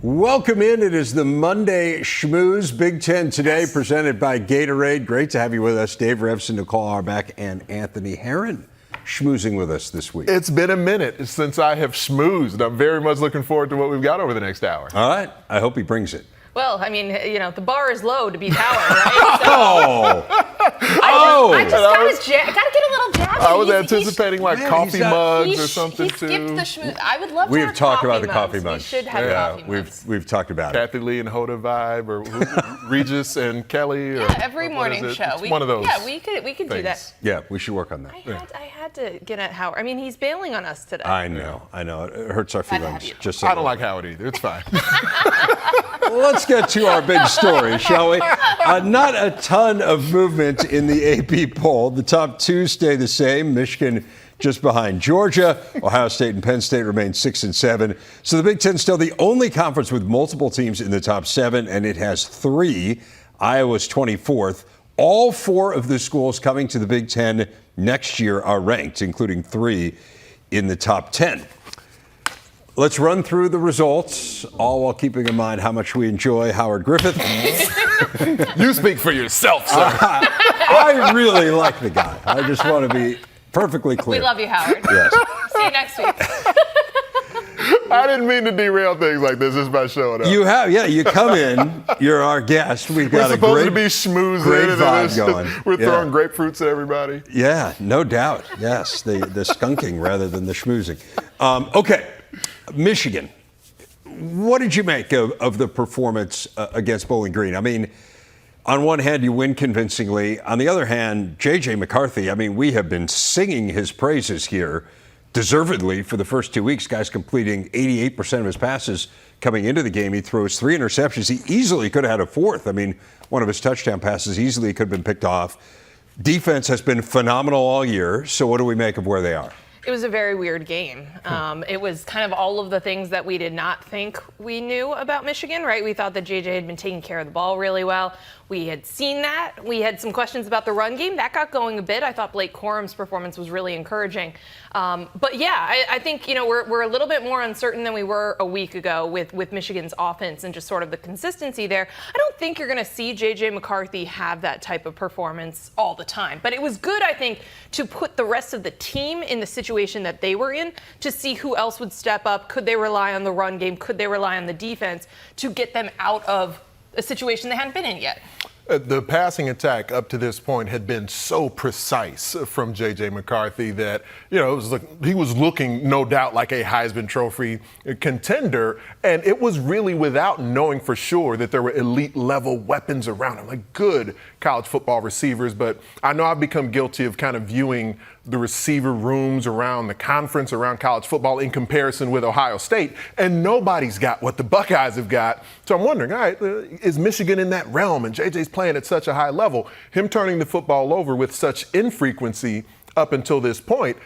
Welcome in. It is the Monday Schmooze Big Ten today, presented by Gatorade. Great to have you with us, Dave Revson, Nicole Auerbach, and Anthony Herron schmoozing with us this week. It's been a minute since I have schmoozed. I'm very much looking forward to what we've got over the next hour. All right. I hope he brings it. Well, I mean, you know, the bar is low to beat Howard, right? So, I just got to get a little jab. I was anticipating coffee mugs or something too. He skipped the schmooze. I would love to we have have talked coffee about the mugs. coffee mugs. We should have coffee mugs. We've talked about it. Kathy Lee and Hoda vibe, or Regis and Kelly. Or every morning show. It's one of those. Yeah, we could do that. Yeah, we should work on that. I had to get at Howard. I mean, he's bailing on us today. I know. It hurts our feelings. I don't like Howard either. It's fine. Let's get to our big story, shall we? Not a ton of movement in the AP poll. The top two stay the same. Michigan just behind Georgia. Ohio State and Penn State remain 6 and 7. So the Big Ten still the only conference with multiple teams in the top 7, and it has 3. Iowa's 24th. All 4 of the schools coming to the Big Ten next year are ranked, including 3 in the top 10. Let's run through the results, all while keeping in mind how much we enjoy Howard Griffith. You speak for yourself, sir. I really like the guy. I just want to be perfectly clear. We love you, Howard. Yes. See you next week. I didn't mean to derail things like this just by showing up. You have, you come in, you're our guest. We're supposed to be schmoozing. Great vibe going. We're throwing grapefruits at everybody. Yeah, no doubt. Yes, the skunking rather than the schmoozing. Okay. Michigan, what did you make of the performance against Bowling Green? I mean, on one hand, you win convincingly. On the other hand, J.J. McCarthy, I mean, we have been singing his praises here, deservedly, for the first 2 weeks. Guy's completing 88% of his passes coming into the game. He throws 3 interceptions. He easily could have had a 4th. I mean, one of his touchdown passes easily could have been picked off. Defense has been phenomenal all year. So what do we make of where they are? It was a very weird game. It was kind of all of the things that we did not think we knew about Michigan, right? We thought that JJ had been taking care of the ball really well. We had seen that. We had some questions about the run game. That got going a bit. I thought Blake Corum's performance was really encouraging. But yeah, I think, we're a little bit more uncertain than we were a week ago with Michigan's offense and just sort of the consistency there. I don't think you're going to see J.J. McCarthy have that type of performance all the time. But it was good, I think, to put the rest of the team in the situation that they were in to see who else would step up. Could they rely on the run game? Could they rely on the defense to get them out of a situation they hadn't been in yet? The passing attack up to this point had been so precise from J.J. McCarthy that, it was he was looking, no doubt, like a Heisman Trophy contender. And it was really without knowing for sure that there were elite level weapons around him, like good college football receivers. But I know I've become guilty of kind of viewing the receiver rooms around the conference, around college football in comparison with Ohio State. And nobody's got what the Buckeyes have got. So I'm wondering, all right, is Michigan in that realm? And JJ's playing at such a high level. Him turning the football over with such infrequency up until this point,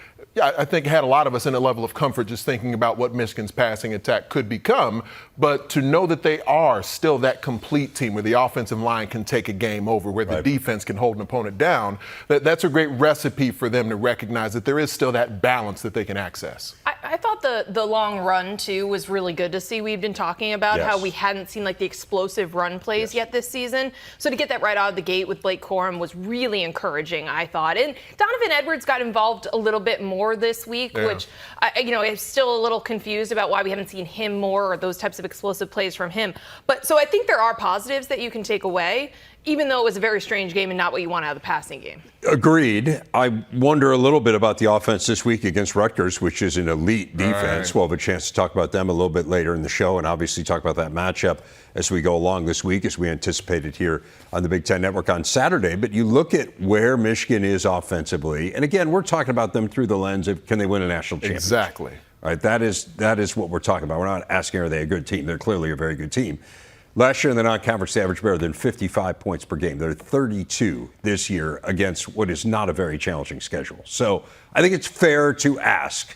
I think had a lot of us in a level of comfort just thinking about what Michigan's passing attack could become. But to know that they are still that complete team where the offensive line can take a game over, where the defense can hold an opponent down, that's a great recipe for them to recognize that there is still that balance that they can access. I thought the long run, too, was really good to see. We've been talking about how we hadn't seen the explosive run plays yet this season. So to get that right out of the gate with Blake Corum was really encouraging, I thought. And Donovan Edwards got involved a little bit more this week, which, I'm still a little confused about why we haven't seen him more or those types of explosive plays from him. But so I think there are positives that you can take away, even though it was a very strange game and not what you want out of the passing game. Agreed. I wonder a little bit about the offense this week against Rutgers, which is an elite defense. Right. We'll have a chance to talk about them a little bit later in the show and obviously talk about that matchup as we go along this week, as we anticipated here on the Big Ten Network on Saturday. But you look at where Michigan is offensively, and again, we're talking about them through the lens of can they win a national championship? Exactly. All right, that is what we're talking about. We're not asking are they a good team. They're clearly a very good team. Last year in the non-conference, they averaged better than 55 points per game. They're 32 this year against what is not a very challenging schedule. So I think it's fair to ask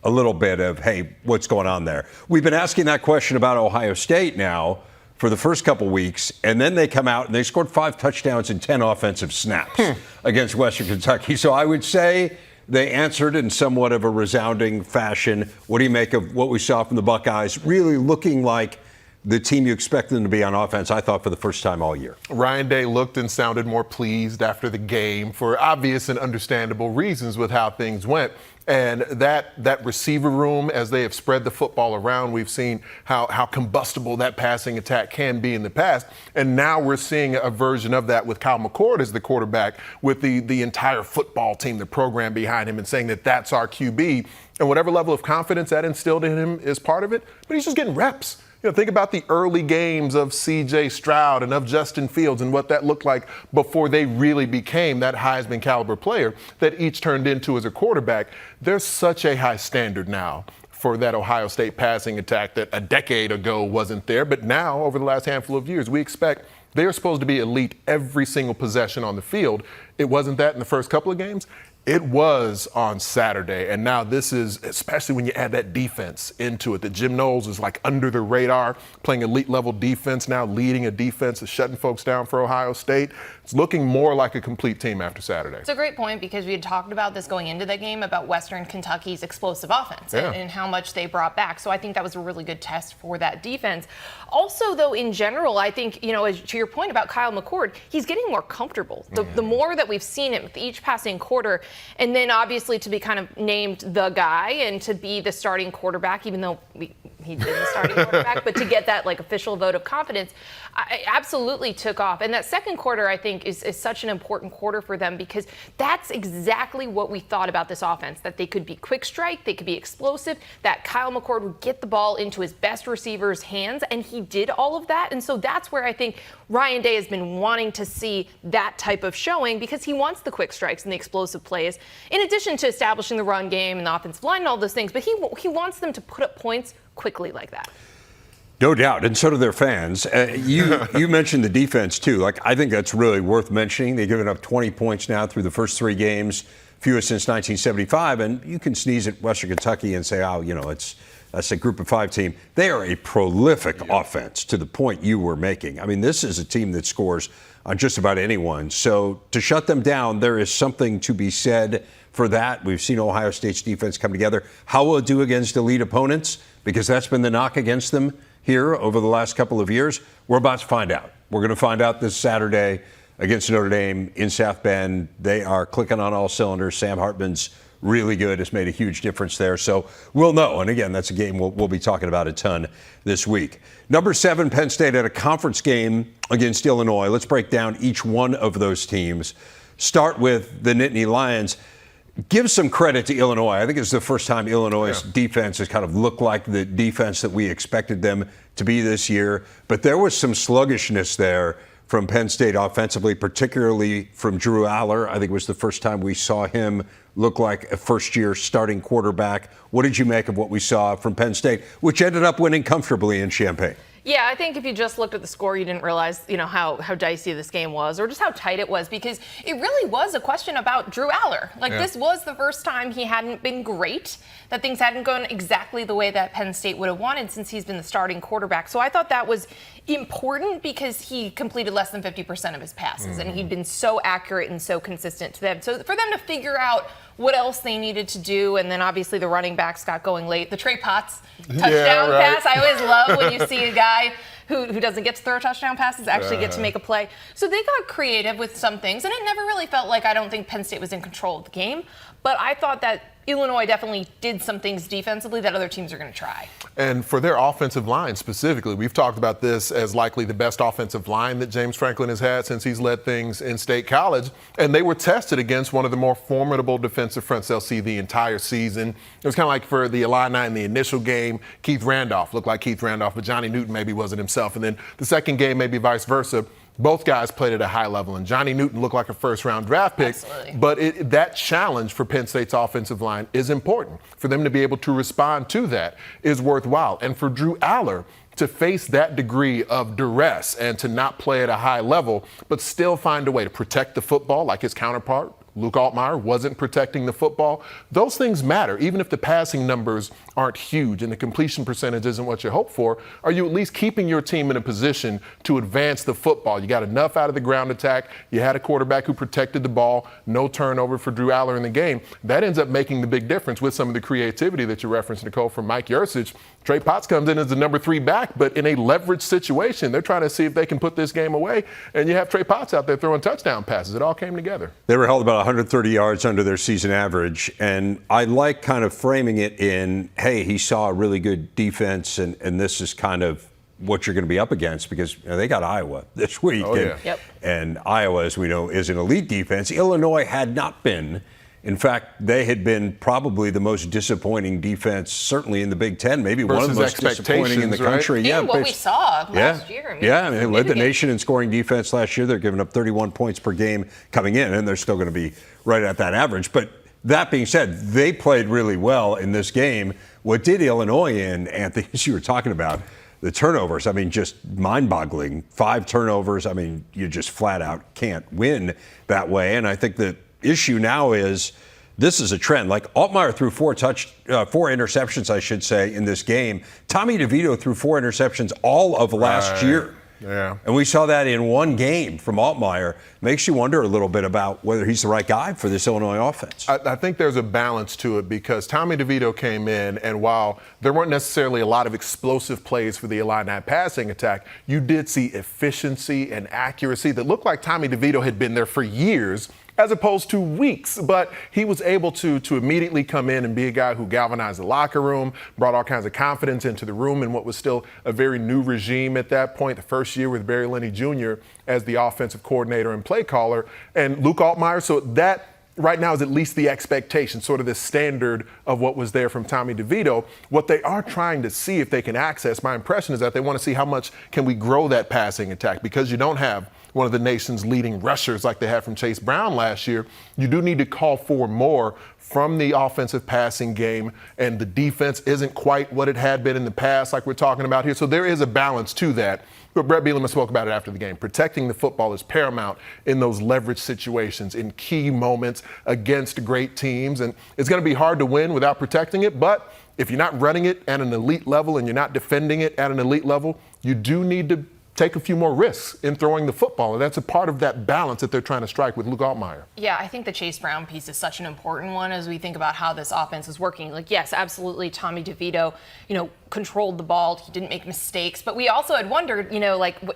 a little bit of, hey, what's going on there? We've been asking that question about Ohio State now for the first couple weeks, and then they come out and they scored 5 touchdowns and 10 offensive snaps against Western Kentucky. So I would say they answered in somewhat of a resounding fashion. What do you make of what we saw from the Buckeyes? Really looking like the team you expect them to be on offense, I thought, for the first time all year. Ryan Day looked and sounded more pleased after the game for obvious and understandable reasons with how things went. And that receiver room, as they have spread the football around, we've seen how combustible that passing attack can be in the past. And now we're seeing a version of that with Kyle McCord as the quarterback, with the entire football team, the program behind him, and saying that that's our QB. And whatever level of confidence that instilled in him is part of it, but he's just getting reps. Think about the early games of C.J. Stroud and of Justin Fields and what that looked like before they really became that Heisman caliber player that each turned into as a quarterback. There's such a high standard now for that Ohio State passing attack that a decade ago wasn't there. But now, over the last handful of years, we expect they're supposed to be elite every single possession on the field. It wasn't that in the first couple of games. It was on Saturday, and now this is, especially when you add that defense into it, that Jim Knowles is like under the radar, playing elite level defense now, leading a defense, shutting folks down for Ohio State. It's looking more like a complete team after Saturday. It's a great point because we had talked about this going into the game about Western Kentucky's explosive offense and how much they brought back. So I think that was a really good test for that defense. Also, though, in general, I think, as to your point about Kyle McCord, he's getting more comfortable. The more that we've seen him with each passing quarter, and then obviously to be kind of named the guy and to be the starting quarterback, even though he did the starting quarterback, but to get that official vote of confidence, I absolutely took off. And that second quarter, I think, is such an important quarter for them because that's exactly what we thought about this offense, that they could be quick strike, they could be explosive, that Kyle McCord would get the ball into his best receivers' hands, and he did all of that. And so that's where I think Ryan Day has been wanting to see that type of showing because he wants the quick strikes and the explosive plays, in addition to establishing the run game and the offensive line and all those things. But he wants them to put up points quickly like that. No doubt, and so do their fans. You mentioned the defense, too. I think that's really worth mentioning. They've given up 20 points now through the first three games, fewest since 1975, and you can sneeze at Western Kentucky and say, that's a group of five team. They are a prolific offense to the point you were making. I mean, this is a team that scores on just about anyone. So to shut them down, there is something to be said for that. We've seen Ohio State's defense come together. How will it do against elite opponents? Because that's been the knock against them here over the last couple of years. We're about to find out. We're going to find out this Saturday against Notre Dame in South Bend. They are clicking on all cylinders. Sam Hartman's really good, has made a huge difference there. So we'll know. And again, that's a game we'll be talking about a ton this week. Number 7, Penn State at a conference game against Illinois. Let's break down each one of those teams. Start with the Nittany Lions. Give some credit to Illinois. I think it's the first time Illinois' defense has kind of looked like the defense that we expected them to be this year. But there was some sluggishness there from Penn State offensively, particularly from Drew Aller. I think it was the first time we saw him look like a first-year starting quarterback. What did you make of what we saw from Penn State, which ended up winning comfortably in Champaign? Yeah, I think if you just looked at the score, you didn't realize, how dicey this game was or just how tight it was because it really was a question about Drew Aller. This was the first time he hadn't been great, that things hadn't gone exactly the way that Penn State would have wanted since he's been the starting quarterback. So I thought that was important because he completed less than 50% of his passes and he'd been so accurate and so consistent to them. So for them to figure out what else they needed to do, and then obviously the running backs got going late. The Trey Potts touchdown pass. I always love when you see a guy who doesn't get to throw touchdown passes actually get to make a play. So they got creative with some things, and it never really felt like I don't think Penn State was in control of the game. But I thought that Illinois definitely did some things defensively that other teams are going to try. And for their offensive line specifically, we've talked about this as likely the best offensive line that James Franklin has had since he's led things in State College. And they were tested against one of the more formidable defensive fronts they'll see the entire season. It was kind of like for the Illini in the initial game, Keith Randolph looked like Keith Randolph, but Johnny Newton maybe wasn't himself. And then the second game, maybe vice versa. Both guys played at a high level, and Johnny Newton looked like a first-round draft pick. Absolutely. But that challenge for Penn State's offensive line is important. For them to be able to respond to that is worthwhile. And for Drew Aller to face that degree of duress and to not play at a high level, but still find a way to protect the football like his counterpart, Luke Altmaier, wasn't protecting the football. Those things matter, even if the passing numbers aren't huge and the completion percentage isn't what you hope for, are you at least keeping your team in a position to advance the football? You got enough out of the ground attack. You had a quarterback who protected the ball, no turnover for Drew Aller in the game. That ends up making the big difference with some of the creativity that you referenced, Nicole, from Mike Yurcich. Trey Potts comes in as the number 3 back, but in a leveraged situation. They're trying to see if they can put this game away, and you have Trey Potts out there throwing touchdown passes. It all came together. They were held about 130 yards under their season average, and I like kind of framing it in, hey, he saw a really good defense, and this is kind of what you're going to be up against because they got Iowa this week. Oh, yeah. Yep. And Iowa, as we know, is an elite defense. Illinois had not been. In fact, they had been probably the most disappointing defense, certainly in the Big Ten, maybe one of the most disappointing in the country. Right? Yeah, what we saw last year. I mean, they led the nation in scoring defense last year. They're giving up 31 points per game coming in, and they're still going to be right at that average. But that being said, they played really well in this game. What did Illinois in, Anthony, as you were talking about, the turnovers, I mean, just mind-boggling. 5 turnovers, I mean, you just flat out can't win that way. And I think the issue now is this is a trend. Like Altmaier threw 4 interceptions, I should say, in this game. Tommy DeVito threw 4 interceptions all of last year. Yeah. And we saw that in one game from Altmaier. Makes you wonder a little bit about whether he's the right guy for this Illinois offense. I think there's a balance to it because Tommy DeVito came in, and while there weren't necessarily a lot of explosive plays for the Illini passing attack, you did see efficiency and accuracy that looked like Tommy DeVito had been there for years as opposed to weeks. But he was able to immediately come in and be a guy who galvanized the locker room, brought all kinds of confidence into the room in what was still a very new regime at that point, the first year with Barry Linney Jr. as the offensive coordinator and play caller, and Luke Altmaier. So that right now is at least the expectation, sort of the standard of what was there from Tommy DeVito. What they are trying to see if they can access, my impression is that they want to see how much can we grow that passing attack, because you don't have one of the nation's leading rushers like they had from Chase Brown last year. You do need to call for more from the offensive passing game, and the defense isn't quite what it had been in the past like we're talking about here. So there is a balance to that. But Brett Bielema spoke about it after the game. Protecting the football is paramount in those leverage situations, in key moments against great teams. And it's going to be hard to win without protecting it. But if you're not running it at an elite level and you're not defending it at an elite level, you do need to take a few more risks in throwing the football. And that's a part of that balance that they're trying to strike with Luke Altmaier. Yeah, I think the Chase Brown piece is such an important one as we think about how this offense is working. Like, yes, absolutely, Tommy DeVito, controlled the ball. He didn't make mistakes. But we also had wondered,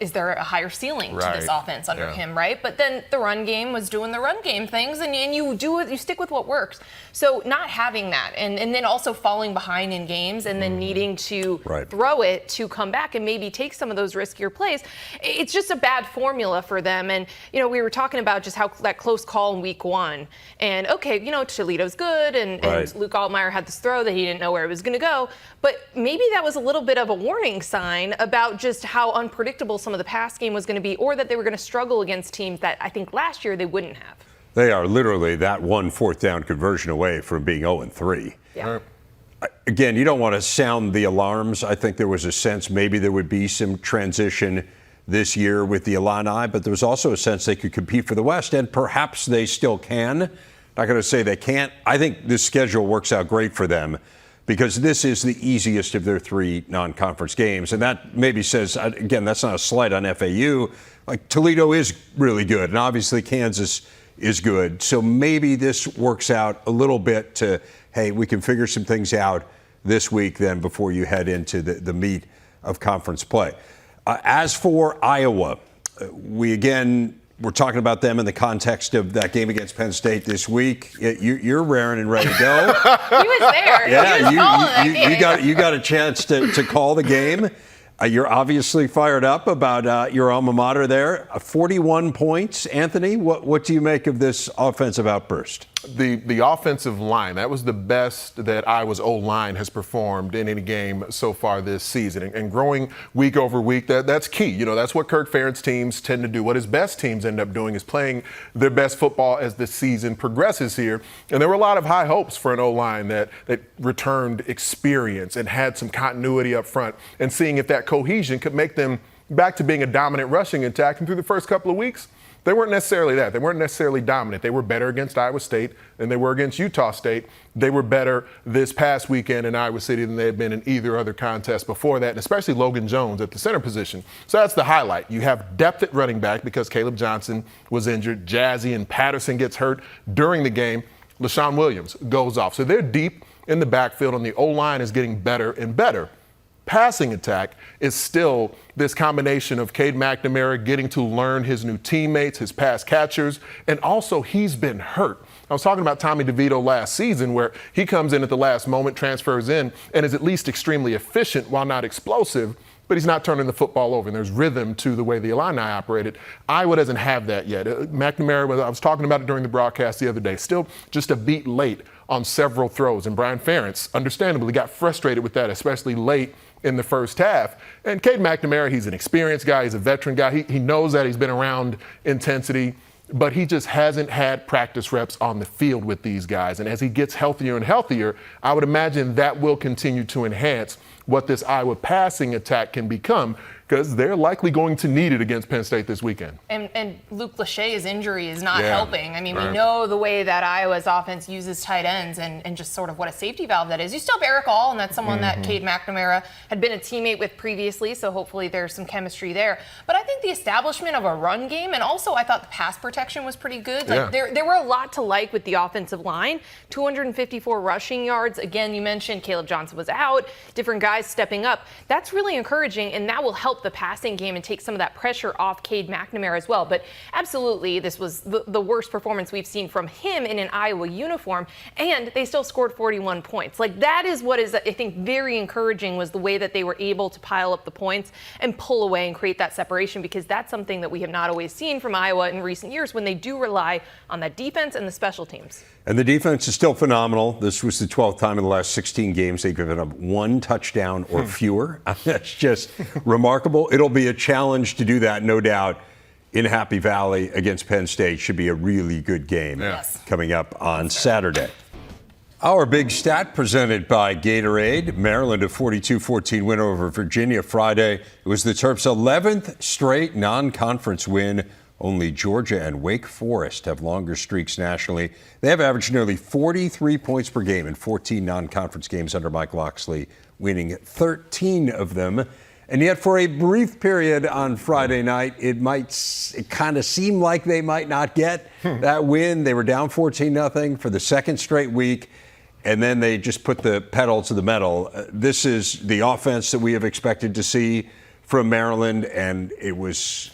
is there a higher ceiling to this offense under him, right? But then the run game was doing the run game things, and you do it, you stick with what works. So not having that, and then also falling behind in games and then needing to throw it to come back and maybe take some of those riskier plays, it's just a bad formula for them. And, we were talking about just how that close call in week 1. And, okay, Toledo's good, and Luke Altmaier had this throw that he didn't know where it was going to go. But maybe that was a little bit of a warning sign about just how unpredictable some of the pass game was going to be, or that they were going to struggle against teams that I think last year they wouldn't have. They are literally that 1 4th down conversion away from being 0-3. Yeah. Again, you don't want to sound the alarms. I think there was a sense maybe there would be some transition this year with the Illini, but there was also a sense they could compete for the West, and perhaps they still can. Not going to say they can't. I think this schedule works out great for them because this is the easiest of their 3 non-conference games. And that maybe says, again, that's not a slight on FAU. Like, Toledo is really good, and obviously Kansas is good. So maybe this works out a little bit to, hey, we can figure some things out this week then before you head into the meat of conference play. As for Iowa, we're talking about them in the context of that game against Penn State this week. You're raring and ready to go. He was there. Yeah, you got a chance to call the game. You're obviously fired up about your alma mater there. 41 points, Anthony. What do you make of this offensive outburst? The offensive line, that was the best that Iowa's O-line has performed in any game so far this season. And growing week over week, that's key. That's what Kirk Ferentz teams tend to do. What his best teams end up doing is playing their best football as the season progresses here. And there were a lot of high hopes for an O-line that returned experience and had some continuity up front, and seeing if that cohesion could make them back to being a dominant rushing attack. And through the first couple of weeks, they weren't necessarily that. They weren't necessarily dominant. They were better against Iowa State than they were against Utah State. They were better this past weekend in Iowa City than they had been in either other contest before that, and especially Logan Jones at the center position. So that's the highlight. You have depth at running back because Caleb Johnson was injured. Jazzy and Patterson gets hurt during the game. LaShawn Williams goes off. So they're deep in the backfield, and the O-line is getting better and better. Passing attack is still this combination of Cade McNamara getting to learn his new teammates, his pass catchers, and also he's been hurt. I was talking about Tommy DeVito last season where he comes in at the last moment, transfers in, and is at least extremely efficient while not explosive, but he's not turning the football over, and there's rhythm to the way the Illini operated. Iowa doesn't have that yet. McNamara, I was talking about it during the broadcast the other day, still just a beat late on several throws, and Brian Ferentz, understandably, got frustrated with that, especially late in the first half. And Cade McNamara, he's an experienced guy, he's a veteran guy, he knows that, he's been around intensity, but he just hasn't had practice reps on the field with these guys. And as he gets healthier and healthier, I would imagine that will continue to enhance what this Iowa passing attack can become, because they're likely going to need it against Penn State this weekend. And Luke Lachey's injury is not helping. I mean, we know the way that Iowa's offense uses tight ends and just sort of what a safety valve that is. You still have Eric All, and that's someone that Cade McNamara had been a teammate with previously, so hopefully there's some chemistry there. But I think the establishment of a run game, and also I thought the pass protection was pretty good. Like there were a lot to like with the offensive line. 254 rushing yards. Again, you mentioned Caleb Johnson was out, different guys stepping up. That's really encouraging, and that will help the passing game and take some of that pressure off Cade McNamara as well. But absolutely, this was the worst performance we've seen from him in an Iowa uniform, and they still scored 41 points. Like, that is what is, I think, very encouraging, was the way that they were able to pile up the points and pull away and create that separation, because that's something that we have not always seen from Iowa in recent years when they do rely on that defense and the special teams. And the defense is still phenomenal. This was the 12th time in the last 16 games they've given up one touchdown or fewer. That's just remarkable. It'll be a challenge to do that, no doubt, in Happy Valley against Penn State. Should be a really good game coming up on Saturday. Our big stat presented by Gatorade. Maryland, a 42-14 win over Virginia Friday. It was the Terps' 11th straight non-conference win. Only Georgia and Wake Forest have longer streaks nationally. They have averaged nearly 43 points per game in 14 non-conference games under Mike Locksley, winning 13 of them. And yet, for a brief period on Friday night, it kind of seemed like they might not get that win. They were down 14-0 for the second straight week, and then they just put the pedal to the metal. This is the offense that we have expected to see from Maryland, and it was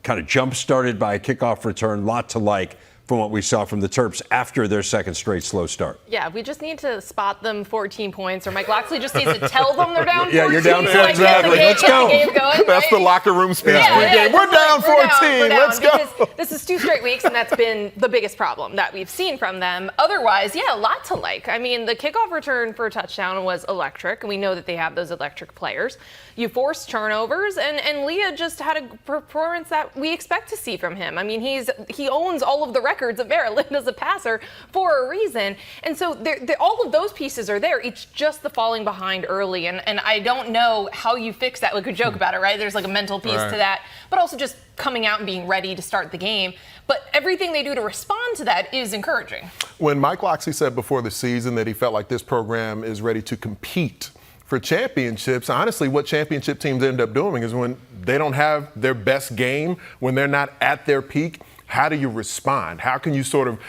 kind of jump-started by a kickoff return. Lot to like from what we saw from the Terps after their second straight slow start. Yeah, we just need to spot them 14 points, or Mike Locksley just needs to tell them they're down 14. Yeah, you're down 14. So Exactly. Let's go. That's the locker room speech pregame. We're down 14. Let's go. Because this is 2 straight weeks, and that's been the biggest problem that we've seen from them. Otherwise, a lot to like. I mean, the kickoff return for a touchdown was electric, and we know that they have those electric players. You forced turnovers, and Leah just had a performance that we expect to see from him. I mean, he owns all of the records of Maryland as a passer for a reason. And so all of those pieces are there. It's just the falling behind early. And I don't know how you fix that. We could joke about it, right? There's like a mental piece to that, but also just coming out and being ready to start the game. But everything they do to respond to that is encouraging. When Mike Locksley said before the season that he felt like this program is ready to compete for championships, honestly, what championship teams end up doing is when they don't have their best game, when they're not at their peak, how do you respond? How can you sort of,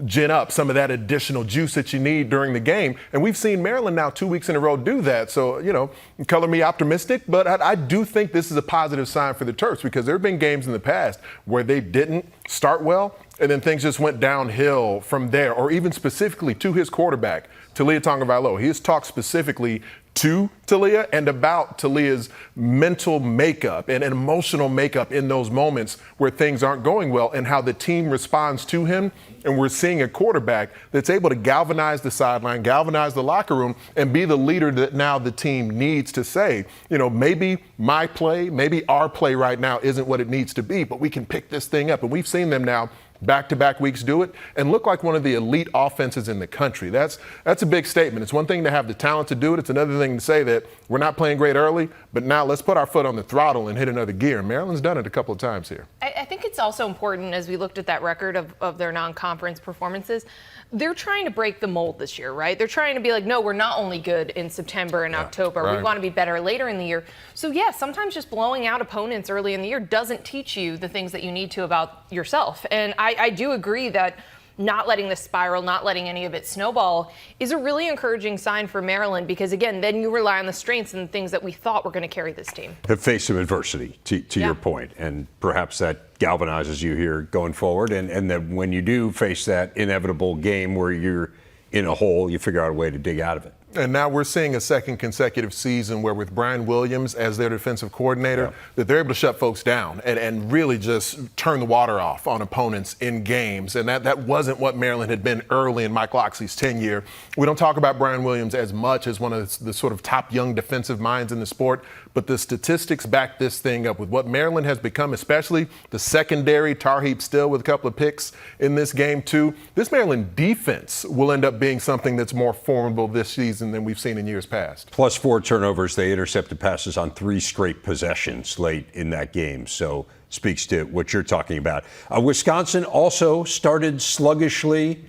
gin up some of that additional juice that you need during the game? And we've seen Maryland now 2 weeks in a row do that. So, color me optimistic, but I do think this is a positive sign for the Terps, because there have been games in the past where they didn't start well and then things just went downhill from there, or even specifically to his quarterback, Talia Tagovailoa. He has talked specifically to Talia and about Talia's mental makeup and emotional makeup in those moments where things aren't going well, and how the team responds to him. And we're seeing a quarterback that's able to galvanize the sideline, galvanize the locker room, and be the leader that now the team needs to say, maybe my play, maybe our play right now isn't what it needs to be, but we can pick this thing up. And we've seen them now back-to-back weeks do it and look like one of the elite offenses in the country. That's a big statement. It's one thing to have the talent to do it. It's another thing to say that we're not playing great early, but now let's put our foot on the throttle and hit another gear. Maryland's done it a couple of times here. I think think it's also important as we looked at that record of their non-conference performances. They're trying to break the mold this year, right? They're trying to be like, no, we're not only good in September and October. Right. We want to be better later in the year. So, yeah, sometimes just blowing out opponents early in the year doesn't teach you the things that you need to about yourself. And I do agree that not letting this spiral, not letting any of it snowball is a really encouraging sign for Maryland because, again, then you rely on the strengths and the things that we thought were going to carry this team. Have faced some adversity, to your point, and perhaps that galvanizes you here going forward. And that when you do face that inevitable game where you're in a hole, you figure out a way to dig out of it. And now we're seeing a second consecutive season where with Brian Williams as their defensive coordinator, that they're able to shut folks down and really just turn the water off on opponents in games. And that wasn't what Maryland had been early in Mike Locksley's tenure. We don't talk about Brian Williams as much as one of the sort of top young defensive minds in the sport, but the statistics back this thing up with what Maryland has become, especially the secondary. Tar Heap still with a couple of picks in this game too. This Maryland defense will end up being something that's more formidable this season than we've seen in years past. Plus 4 turnovers. They intercepted passes on 3 straight possessions late in that game. So speaks to what you're talking about. Wisconsin also started sluggishly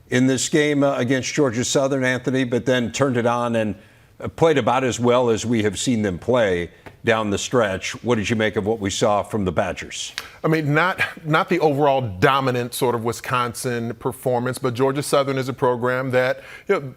in this game against Georgia Southern, Anthony, but then turned it on and played about as well as we have seen them play down the stretch. What did you make of what we saw from the Badgers? I mean, not the overall dominant sort of Wisconsin performance, but Georgia Southern is a program that,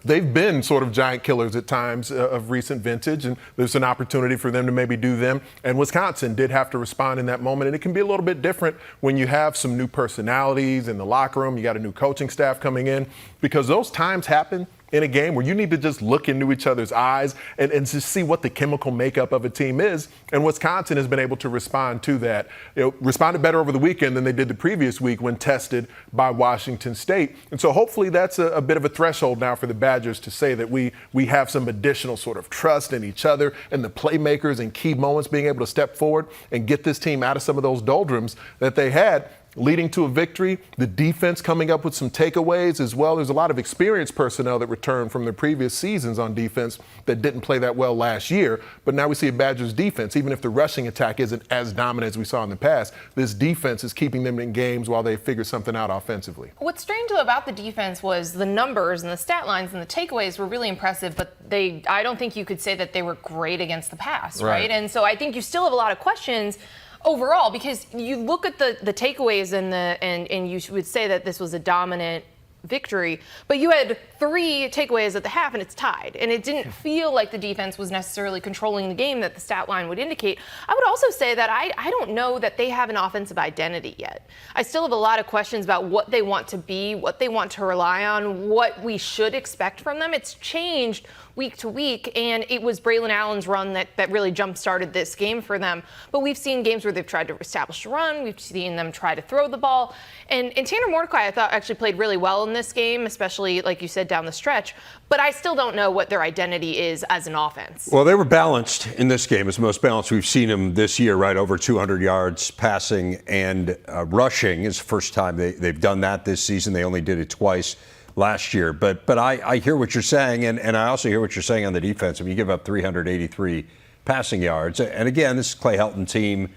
they've been sort of giant killers at times of recent vintage, and there's an opportunity for them to maybe do them. And Wisconsin did have to respond in that moment, and it can be a little bit different when you have some new personalities in the locker room. You got a new coaching staff coming in, because those times happen in a game where you need to just look into each other's eyes and just see what the chemical makeup of a team is. And Wisconsin has been able to respond to that. Responded better over the weekend than they did the previous week when tested by Washington State. And so hopefully that's a bit of a threshold now for the Badgers to say that we have some additional sort of trust in each other and the playmakers in key moments being able to step forward and get this team out of some of those doldrums that they had, leading to a victory. The defense coming up with some takeaways as well. There's a lot of experienced personnel that returned from their previous seasons on defense that didn't play that well last year. But now we see a Badgers defense, even if the rushing attack isn't as dominant as we saw in the past, this defense is keeping them in games while they figure something out offensively. What's strange about the defense was the numbers and the stat lines and the takeaways were really impressive, but I don't think you could say that they were great against the pass, right? And so I think you still have a lot of questions overall, because you look at the takeaways and you would say that this was a dominant victory, but you had 3 takeaways at the half and it's tied. And it didn't feel like the defense was necessarily controlling the game that the stat line would indicate. I would also say that I don't know that they have an offensive identity yet. I still have a lot of questions about what they want to be, what they want to rely on, what we should expect from them. It's changed week to week, and it was Braylon Allen's run that really jump-started this game for them. But we've seen games where they've tried to establish a run. We've seen them try to throw the ball. And Tanner Mordecai, I thought, actually played really well in this game, especially, like you said, down the stretch. But I still don't know what their identity is as an offense. Well, they were balanced in this game. It's the most balanced we've seen them this year, right? Over 200 yards passing and rushing is the first time they've done that this season. They only did it twice last year. But I hear what you're saying, and I also hear what you're saying on the defense. I mean, you give up 383 passing yards. And again, this is Clay Helton team.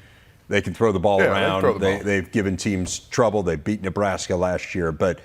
They can throw the ball around. They've given teams trouble. They beat Nebraska last year. But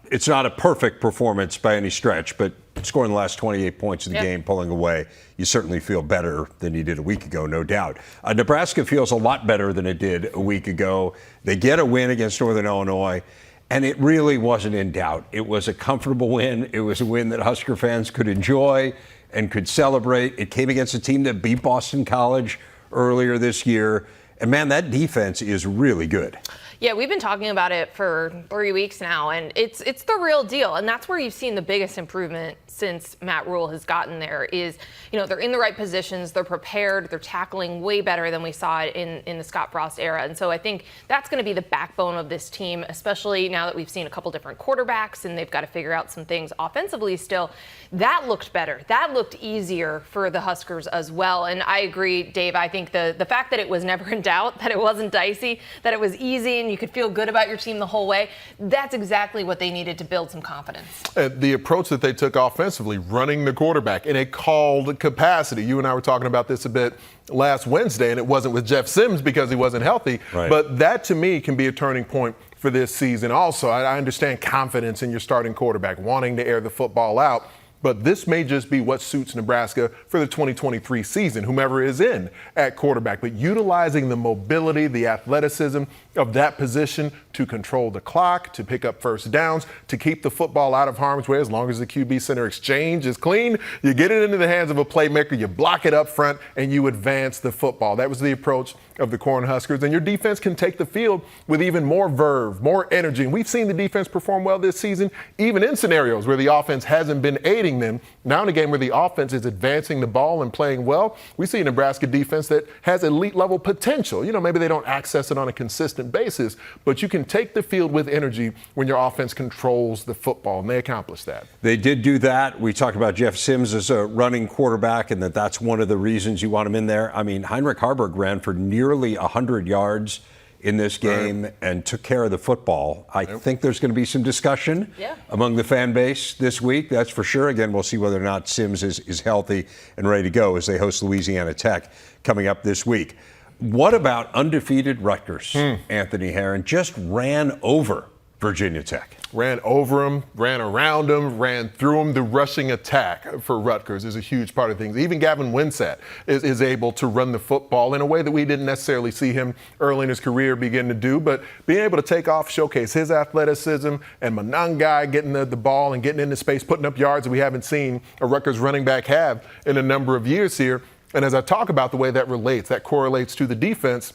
it's not a perfect performance by any stretch. But scoring the last 28 points in the game, pulling away, you certainly feel better than you did a week ago, no doubt. Nebraska feels a lot better than it did a week ago. They get a win against Northern Illinois. And it really wasn't in doubt. It was a comfortable win. It was a win that Husker fans could enjoy and could celebrate. It came against a team that beat Boston College earlier this year. And, man, that defense is really good. Yeah, we've been talking about it for 3 weeks now, and it's the real deal. And that's where you've seen the biggest improvement since Matt Rule has gotten there is, they're in the right positions, they're prepared, they're tackling way better than we saw it in the Scott Frost era. And so I think that's going to be the backbone of this team, especially now that we've seen a couple different quarterbacks and they've got to figure out some things offensively still. That looked better. That looked easier for the Huskers as well. And I agree, Dave, I think the fact that it was never in doubt, that it wasn't dicey, that it was easy and you could feel good about your team the whole way. That's exactly what they needed to build some confidence. The approach that they took offensively, running the quarterback in a called capacity. You and I were talking about this a bit last Wednesday, and it wasn't with Jeff Sims because he wasn't healthy. Right. But that, to me, can be a turning point for this season. Also, I understand confidence in your starting quarterback, wanting to air the football out. But this may just be what suits Nebraska for the 2023 season, whomever is in at quarterback. But utilizing the mobility, the athleticism of that position to control the clock, to pick up first downs, to keep the football out of harm's way as long as the QB center exchange is clean. You get it into the hands of a playmaker, you block it up front, and you advance the football. That was the approach of the Cornhuskers. And your defense can take the field with even more verve, more energy. And we've seen the defense perform well this season, even in scenarios where the offense hasn't been aiding them. Now in a game where the offense is advancing the ball and playing well, we see a Nebraska defense that has elite level potential. You know, maybe they don't access it on a consistent basis, but you can take the field with energy when your offense controls the football, and they accomplished that. They did do that. We talked about Jeff Sims as a running quarterback and that's one of the reasons you want him in there. I mean, Heinrich Harburg ran for nearly 100 yards in this game and took care of the football. I think there's going to be some discussion among the fan base this week, that's for sure. Again, we'll see whether or not Sims is healthy and ready to go as they host Louisiana Tech coming up this week. What about undefeated Rutgers? Anthony Herron just ran over Virginia Tech. Ran over them, ran around them, ran through them. The rushing attack for Rutgers is a huge part of things. Even Gavin Winsett is able to run the football in a way that we didn't necessarily see him early in his career begin to do. But being able to take off, showcase his athleticism, and Monangai getting the ball and getting into space, putting up yards that we haven't seen a Rutgers running back have in a number of years here. And as I talk about the way that relates, that correlates to the defense,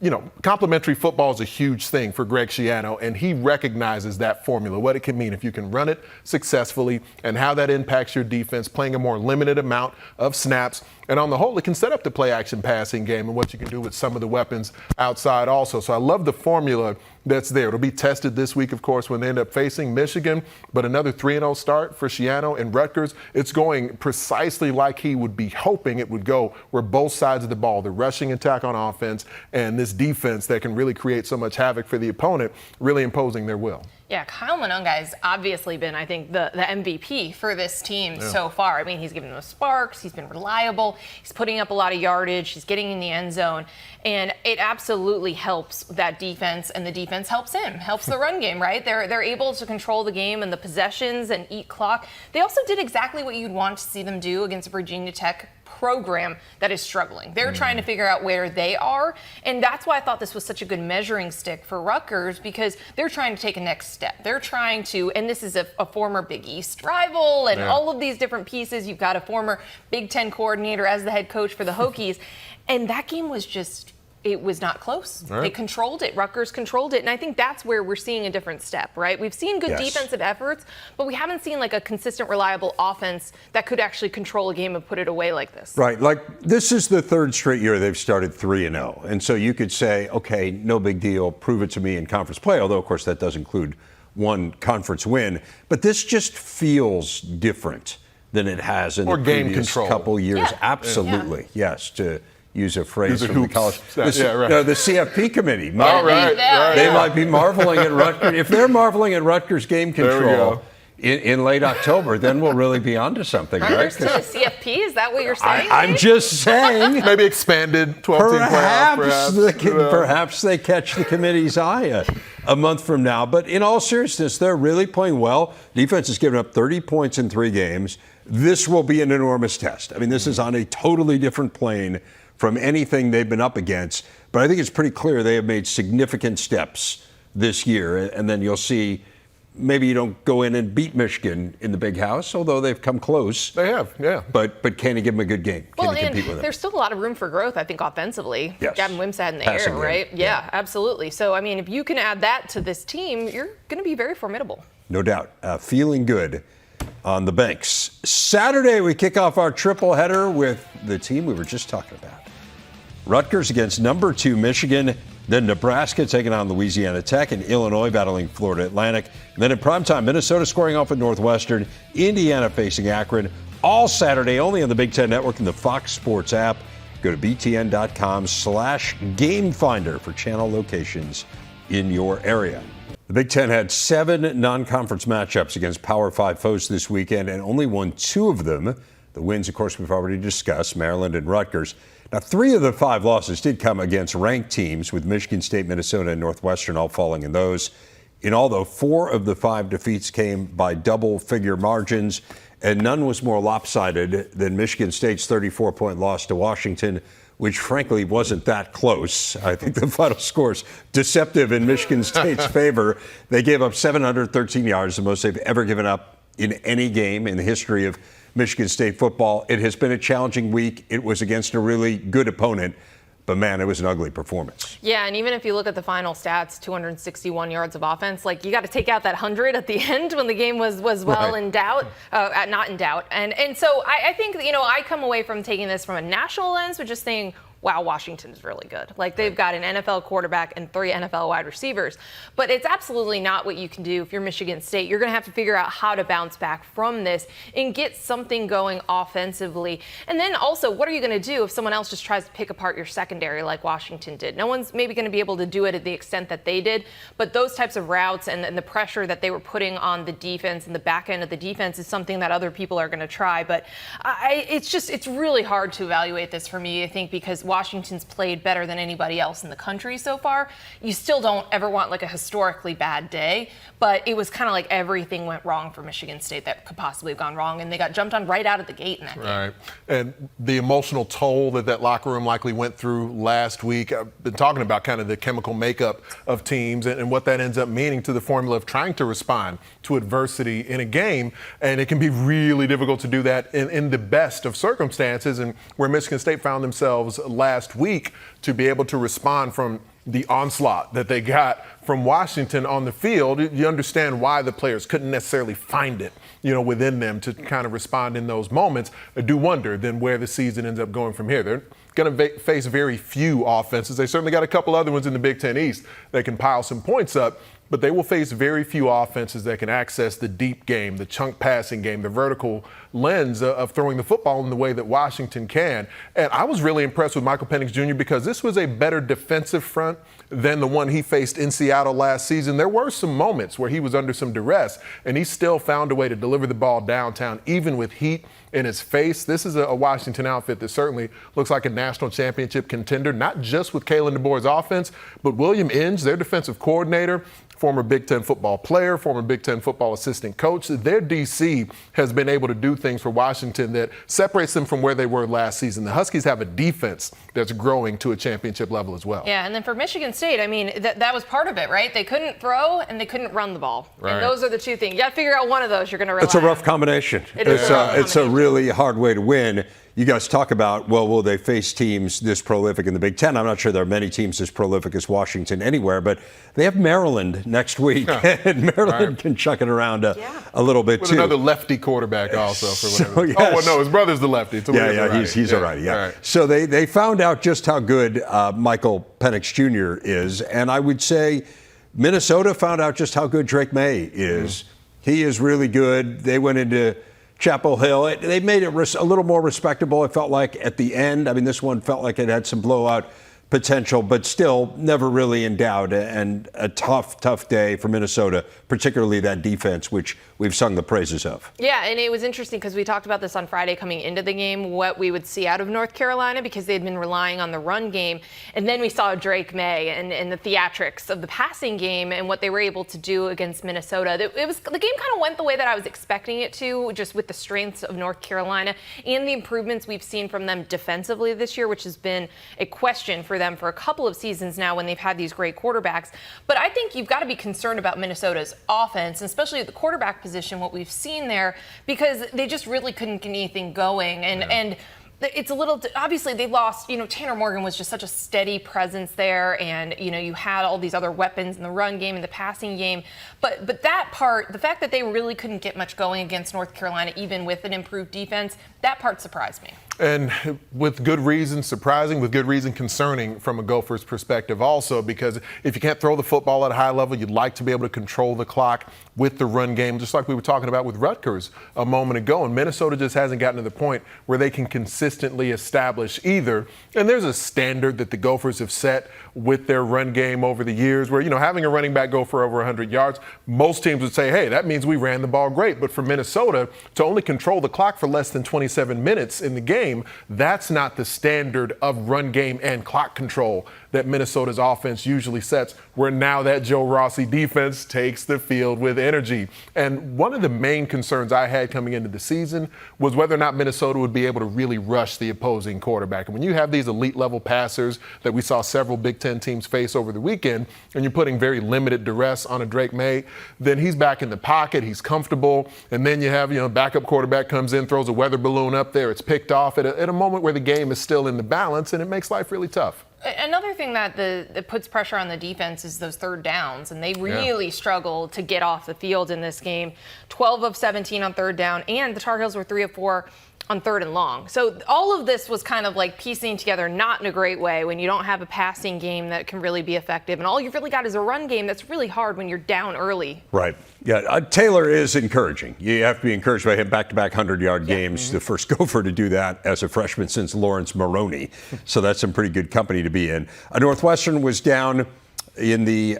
you know, complementary football is a huge thing for Greg Schiano, and he recognizes that formula, what it can mean if you can run it successfully and how that impacts your defense, playing a more limited amount of snaps. And on the whole, it can set up the play-action passing game and what you can do with some of the weapons outside also. So I love the formula that's there. It'll be tested this week, of course, when they end up facing Michigan. But another 3-0 start for Schiano and Rutgers. It's going precisely like he would be hoping it would go, where both sides of the ball, the rushing attack on offense and this defense that can really create so much havoc for the opponent, really imposing their will. Yeah, Kyle Monangai has obviously been, I think, the MVP for this team so far. I mean, he's given them sparks. He's been reliable. He's putting up a lot of yardage. He's getting in the end zone. And it absolutely helps that defense, and the defense helps him, helps the run game, right? They're able to control the game and the possessions and eat clock. They also did exactly what you'd want to see them do against Virginia Tech program that is struggling. They're trying to figure out where they are, and that's why I thought this was such a good measuring stick for Rutgers, because they're trying to take a next step. They're trying to, and this is a former Big East rival and all of these different pieces. You've got a former Big Ten coordinator as the head coach for the Hokies, and that game was just, it was not close. They controlled it. Rutgers controlled it. And I think that's where we're seeing a different step, right? We've seen good defensive efforts, but we haven't seen like a consistent, reliable offense that could actually control a game and put it away like this. Right. Like, this is the third straight year they've started 3-0. And so you could say, okay, no big deal. Prove it to me in conference play. Although, of course, that does include one conference win. But this just feels different than it has in the previous couple years. Absolutely. Yes. To use a phrase from the college. The CFP committee. They might be marveling at Rutgers. If they're marveling at Rutgers game control in late October, then we'll really be onto something, right? To the CFP, is that what you're saying? I'm just saying. Maybe expanded 12-team playoff, perhaps they catch the committee's eye a month from now. But in all seriousness, they're really playing well. Defense has given up 30 points in 3 games. This will be an enormous test. I mean, this is on a totally different plane from anything they've been up against. But I think it's pretty clear they have made significant steps this year. And then you'll see, maybe you don't go in and beat Michigan in the big house, although they've come close. They have, But can you give them a good game? Can you compete with them? There's still a lot of room for growth, I think, offensively. Yes. Gavin Wimsatt in the air, right? Yeah, absolutely. So, I mean, if you can add that to this team, you're going to be very formidable. No doubt. Feeling good on the banks. Saturday, we kick off our triple header with the team we were just talking about. Rutgers against number 2 Michigan, then Nebraska taking on Louisiana Tech, and Illinois battling Florida Atlantic. And then in primetime, Minnesota scoring off with Northwestern, Indiana facing Akron. All Saturday, only on the Big Ten Network and the Fox Sports app. Go to btn.com/gamefinder for channel locations in your area. The Big Ten had 7 non-conference matchups against Power 5 foes this weekend and only won 2 of them. The wins, of course, we've already discussed, Maryland and Rutgers. Now, 3 of the 5 losses did come against ranked teams, with Michigan State, Minnesota, and Northwestern all falling in those. In all, though, 4 of the 5 defeats came by double-figure margins, and none was more lopsided than Michigan State's 34-point loss to Washington, which frankly wasn't that close. I think the final score's deceptive in Michigan State's favor. They gave up 713 yards, the most they've ever given up in any game in the history of Michigan State football. It has been a challenging week. It was against a really good opponent. But, man, it was an ugly performance. Yeah, and even if you look at the final stats, 261 yards of offense, like, you got to take out that 100 at the end when the game was well in doubt, not in doubt. And so I think, you know, I come away from taking this from a national lens with just saying, wow, Washington is really good. Like, they've got an NFL quarterback and 3 NFL wide receivers. But it's absolutely not what you can do if you're Michigan State. You're going to have to figure out how to bounce back from this and get something going offensively. And then also, what are you going to do if someone else just tries to pick apart your secondary like Washington did? No one's maybe going to be able to do it at the extent that they did. But those types of routes and the pressure that they were putting on the defense and the back end of the defense is something that other people are going to try. But it's really hard to evaluate this for me, I think, because Washington's played better than anybody else in the country so far. You still don't ever want like a historically bad day, but it was kind of like everything went wrong for Michigan State that could possibly have gone wrong, and they got jumped on right out of the gate in that game. Right. And the emotional toll that locker room likely went through last week. I've been talking about kind of the chemical makeup of teams and what that ends up meaning to the formula of trying to respond to adversity in a game. And it can be really difficult to do that in the best of circumstances. And where Michigan State found themselves last week, to be able to respond from the onslaught that they got from Washington on the field, you understand why the players couldn't necessarily find it, you know, within them to kind of respond in those moments. I do wonder then where the season ends up going from here. They're going to face very few offenses. They certainly got a couple other ones in the Big Ten East that can pile some points up, but they will face very few offenses that can access the deep game, the chunk passing game, the vertical lens of throwing the football in the way that Washington can. And I was really impressed with Michael Penix Jr. because this was a better defensive front than the one he faced in Seattle last season. There were some moments where he was under some duress, and he still found a way to deliver the ball downtown, even with heat in his face. This is a Washington outfit that certainly looks like a national championship contender, not just with Kalen DeBoer's offense, but William Inge, their defensive coordinator, former Big Ten football player, former Big Ten football assistant coach. Their DC has been able to do things for Washington that separates them from where they were last season. The Huskies have a defense that's growing to a championship level as well. Yeah, and then for Michigan State, I mean, that was part of it, right? They couldn't throw and they couldn't run the ball. Right. And those are the two things. You got to figure out one of those you're going to rely on. It's a rough combination. It's a really hard way to win. You guys talk about, well, will they face teams this prolific in the Big Ten? I'm not sure there are many teams as prolific as Washington anywhere, but they have Maryland next week, and Maryland can chuck it around a little bit, with too. Another lefty quarterback also. For whatever. Yes. Oh, well, no, his brother's the lefty. So He's all right, yeah. Right. So they found out just how good Michael Penix Jr. is, and I would say Minnesota found out just how good Drake May is. He is really good. They went into Chapel Hill. They made it a little more respectable, it felt like, at the end. I mean, this one felt like it had some blowout potential, but still never really in doubt. And a tough day for Minnesota, particularly that defense, which we've sung the praises of. Yeah, and it was interesting because we talked about this on Friday coming into the game, what we would see out of North Carolina because they'd been relying on the run game. And then we saw Drake May and the theatrics of the passing game and what they were able to do against Minnesota. The game kind of went the way that I was expecting it to, just with the strengths of North Carolina and the improvements we've seen from them defensively this year, which has been a question for them for a couple of seasons now when they've had these great quarterbacks. But I think you've got to be concerned about Minnesota's offense, and especially at the quarterback position, what we've seen there, because they just really couldn't get anything going. And it's a little, obviously they lost, Tanner Morgan was just such a steady presence there, and, you had all these other weapons in the run game and the passing game. But that part, the fact that they really couldn't get much going against North Carolina, even with an improved defense, that part surprised me. And with good reason, surprising, with good reason, concerning from a Gophers perspective also, because if you can't throw the football at a high level, you'd like to be able to control the clock with the run game, just like we were talking about with Rutgers a moment ago. And Minnesota just hasn't gotten to the point where they can consistently establish either. And there's a standard that the Gophers have set with their run game over the years where, having a running back go for over 100 yards, most teams would say, hey, that means we ran the ball great. But for Minnesota to only control the clock for less than 27 minutes in the game, that's not the standard of run game and clock control that Minnesota's offense usually sets, where now that Joe Rossi defense takes the field with energy. And one of the main concerns I had coming into the season was whether or not Minnesota would be able to really rush the opposing quarterback. And when you have these elite level passers that we saw several Big Ten teams face over the weekend, and you're putting very limited duress on a Drake May, then he's back in the pocket, he's comfortable, and then you have, backup quarterback comes in, throws a weather balloon up there, it's picked off at a moment where the game is still in the balance, and it makes life really tough. Another thing that puts pressure on the defense is those third downs, and they really struggled to get off the field in this game. 12 of 17 on third down, and the Tar Heels were 3 of 4 on third and long. So all of this was kind of like piecing together not in a great way when you don't have a passing game that can really be effective. And all you've really got is a run game that's really hard when you're down early. Right. Yeah, Taylor is encouraging. You have to be encouraged by him back-to-back 100-yard games, the first Gopher to do that as a freshman since Lawrence Maroney. So that's some pretty good company to be in. Northwestern was down in the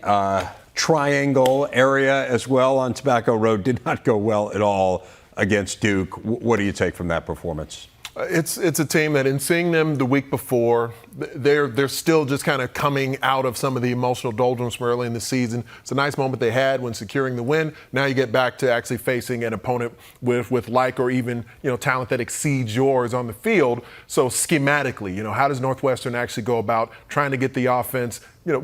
Triangle area as well on Tobacco Road. Did not go well at all against Duke. What do you take from that performance? It's a team that, in seeing them the week before, they're still just kind of coming out of some of the emotional doldrums from early in the season. It's a nice moment they had when securing the win. Now you get back to actually facing an opponent with like or even talent that exceeds yours on the field. So schematically, how does Northwestern actually go about trying to get the offense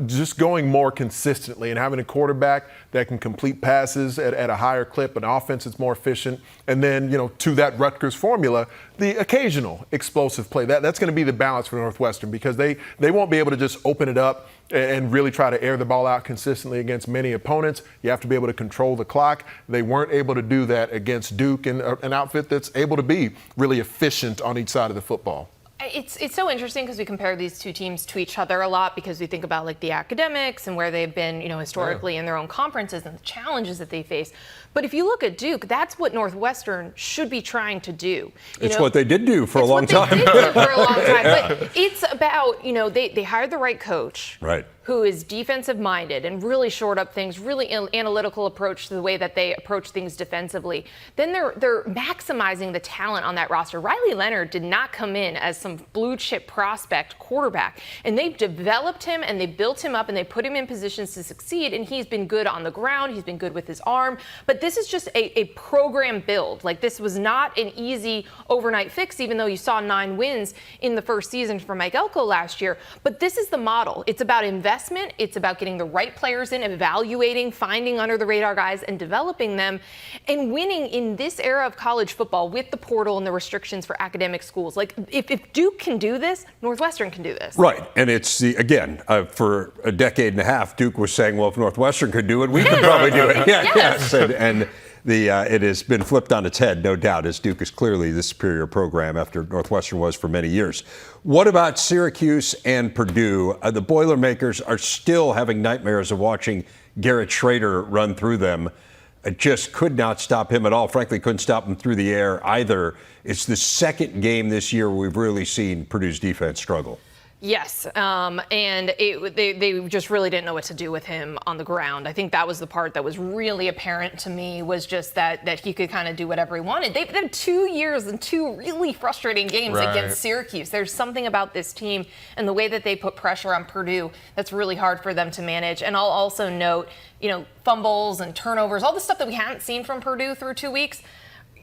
just going more consistently and having a quarterback that can complete passes at a higher clip, an offense that's more efficient, and then, to that Rutgers formula, the occasional explosive play. That's going to be the balance for Northwestern, because they won't be able to just open it up and really try to air the ball out consistently against many opponents. You have to be able to control the clock. They weren't able to do that against Duke, and an outfit that's able to be really efficient on each side of the football. It's so interesting because we compare these two teams to each other a lot, because we think about like the academics and where they've been, historically in their own conferences and the challenges that they face. But if you look at Duke, that's what Northwestern should be trying to do. It's what they did do for a long time. They did do for a long time. But it's about, they hired the right coach. Right. Who is defensive minded and really shored up things, really analytical approach to the way that they approach things defensively. Then they're maximizing the talent on that roster. Riley Leonard did not come in as some blue chip prospect quarterback, and they've developed him and they built him up and they put him in positions to succeed, and he's been good on the ground, he's been good with his arm. But this is just a program build. Like, this was not an easy overnight fix, even though you saw 9 wins in the first season for Mike Elko last year. But this is the model. It's about investment. It's about getting the right players in, evaluating, finding under the radar guys and developing them, and winning in this era of college football with the portal and the restrictions for academic schools. Like, if Duke can do this, Northwestern can do this. Right. And it's for a decade and a half, Duke was saying, well, if Northwestern could do it, we could probably do it. Yes. And it has been flipped on its head, no doubt, as Duke is clearly the superior program after Northwestern was for many years. What about Syracuse and Purdue? The Boilermakers are still having nightmares of watching Garrett Schrader run through them. It just could not stop him at all. Frankly, couldn't stop him through the air either. It's the second game this year where we've really seen Purdue's defense struggle. Yes, and they just really didn't know what to do with him on the ground. I think that was the part that was really apparent to me, was just that he could kind of do whatever he wanted. They've had 2 years and 2 really frustrating games against Syracuse. There's something about this team and the way that they put pressure on Purdue that's really hard for them to manage. And I'll also note, fumbles and turnovers, all the stuff that we hadn't seen from Purdue through 2 weeks.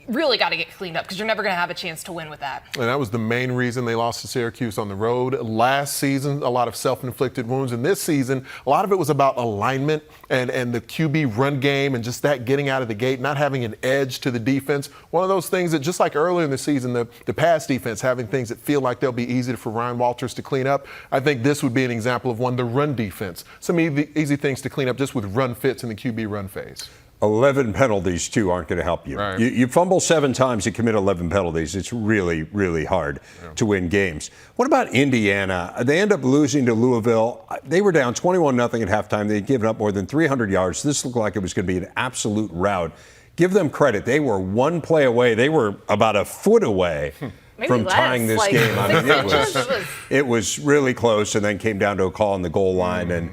Really got to get cleaned up, because you're never going to have a chance to win with that. And that was the main reason they lost to Syracuse on the road. Last season, a lot of self-inflicted wounds. And this season, a lot of it was about alignment and the QB run game and just that getting out of the gate, not having an edge to the defense. One of those things that, just like earlier in the season, the pass defense, having things that feel like they'll be easy for Ryan Walters to clean up. I think this would be an example of one, the run defense. Some easy things to clean up just with run fits in the QB run phase. 11 penalties, too, aren't going to help you. Right. You fumble 7 times, you commit 11 penalties. It's really, really hard to win games. What about Indiana? They end up losing to Louisville. They were down 21-0 at halftime. They'd given up more than 300 yards. This looked like it was going to be an absolute rout. Give them credit. They were one play away. They were about a foot away from less, tying this game. I mean, inches. it was really close, and then came down to a call on the goal line. And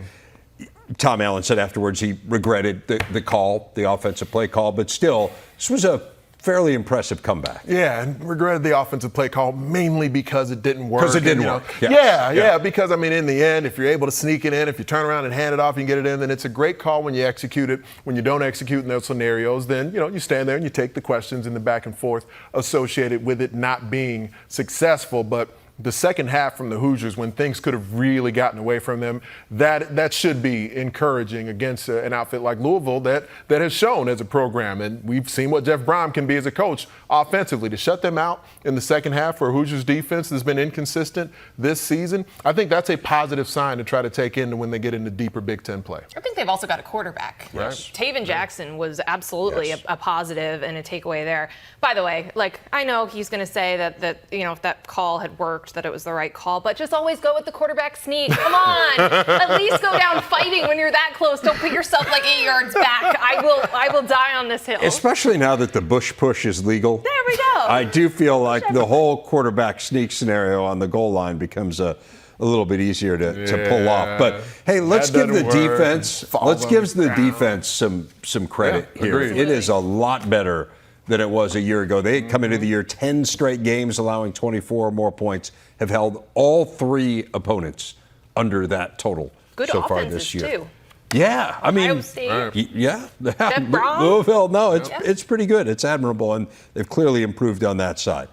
Tom Allen said afterwards he regretted the call, the offensive play call, but still, this was a fairly impressive comeback. Yeah, and regretted the offensive play call mainly because it didn't work. Because it didn't and, work. Yeah, because, I mean, in the end, if you're able to sneak it in, if you turn around and hand it off and get it in, then it's a great call when you execute it. When you don't execute in those scenarios, then, you stand there and you take the questions and the back and forth associated with it not being successful. But the second half from the Hoosiers, when things could have really gotten away from them, that should be encouraging against an outfit like Louisville that has shown as a program. And we've seen what Jeff Brom can be as a coach offensively. To shut them out in the second half for a Hoosiers defense that's been inconsistent this season, I think that's a positive sign to try to take into when they get into deeper Big Ten play. I think they've also got a quarterback. Yes. Taven Jackson was absolutely Yes. a positive and a takeaway there. By the way, I know he's going to say that if that call had worked, that it was the right call, but just always go with the quarterback sneak. Come on, at least go down fighting when you're that close. Don't put yourself 8 yards back. I will die on this hill. Especially now that the Bush push is legal. There we go. I do feel like the whole quarterback sneak scenario on the goal line becomes a little bit easier to pull off. But hey, let's give the defense some credit here. agreed. It is a lot better than it was a year ago. They come into the year 10 straight games, allowing 24 or more points, have held all 3 opponents under that total Good so far offenses, this year. too. Yeah, I mean, Ohio State. yeah, Brom? Louisville. No, it's pretty good. It's admirable, and they've clearly improved on that side.